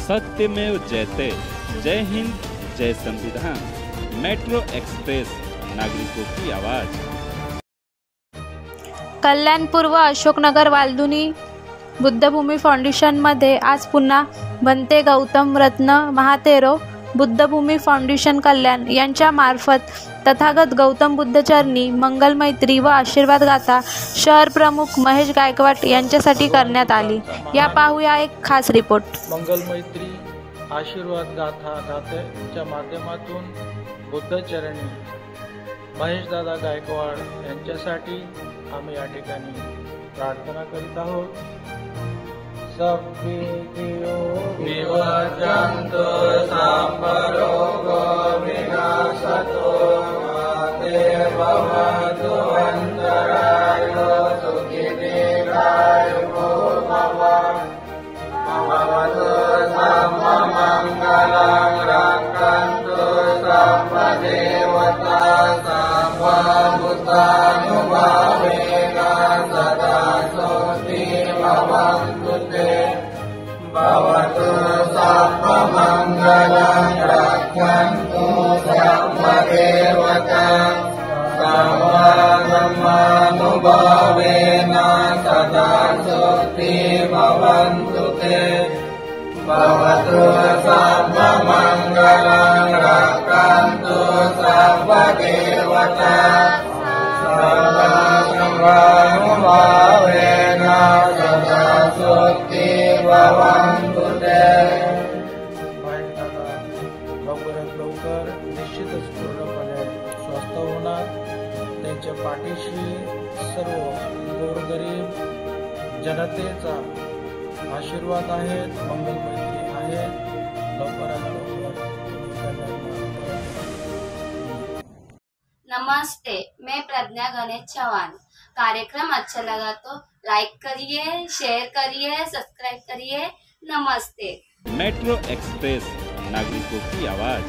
सत्यमेव जयते। जय हिंद, जय संविधान। Metro express, नागरिकों की आवाज। कल्याणपूर व अशोकनगर वाल्दुनी बुद्धभूमी फाउंडेशनमध्ये आज पुन्हा भंते गौतम रत्न महातेरो बुद्धभूमी फाउंडेशन कल्याण यांच्या मार्फत तथागत गौतम बुद्ध चरणी मंगल मैत्री व आशीर्वाद गाथा शहर प्रमुख महेश गायकवाड यांच्यासाठी करण्यात आली। या पाहूया एक खास रिपोर्ट। मंगल मैत्री आशीर्वाद गाथा गाथेच्या माध्यमातून बुद्ध चरणी महेश दादा गायकवाड यांच्यासाठी आम्ही या ठिकाणी प्रार्थना करीत आहोत। सब्बितियो विवचन्तु साम्बरोगो विनाशतो माते भवतु अन्तरायो सुखिदीर्घायुः भवतु सर्वमङ्गलं रक्षन्तु सर्वदेवता सर्वभूतानुभावेन सदा सोऽस्ति भवन्तु ते। भवतु सर्वमङ्गलं रक्षन्तु सर्वदेवता सर्वधर्मानुभावेन सदा सोऽस्ति भवन्तु ते। भवतु सर्वमङ्गलं रक्षन्तु सर्वदेवता सर्वधर्मानुभावेन सदा सोऽस्ति भवन्तु ते। लवकरात लवकर निश्चितच पूर्णपणे स्वस्थ होणार। त्यांच्या पाठीशी सर्व गोरगरीब जनतेचा आशीर्वाद आहे, मंगल मैत्री आहे। लवकरात लवकर नमस्ते, मैं प्रज्ञा गणेश चौहान। कार्यक्रम अच्छा लगा तो लाइक करिए, शेयर करिए, सब्सक्राइब करिए। नमस्ते। मेट्रो एक्सप्रेस, नागरिकों की आवाज।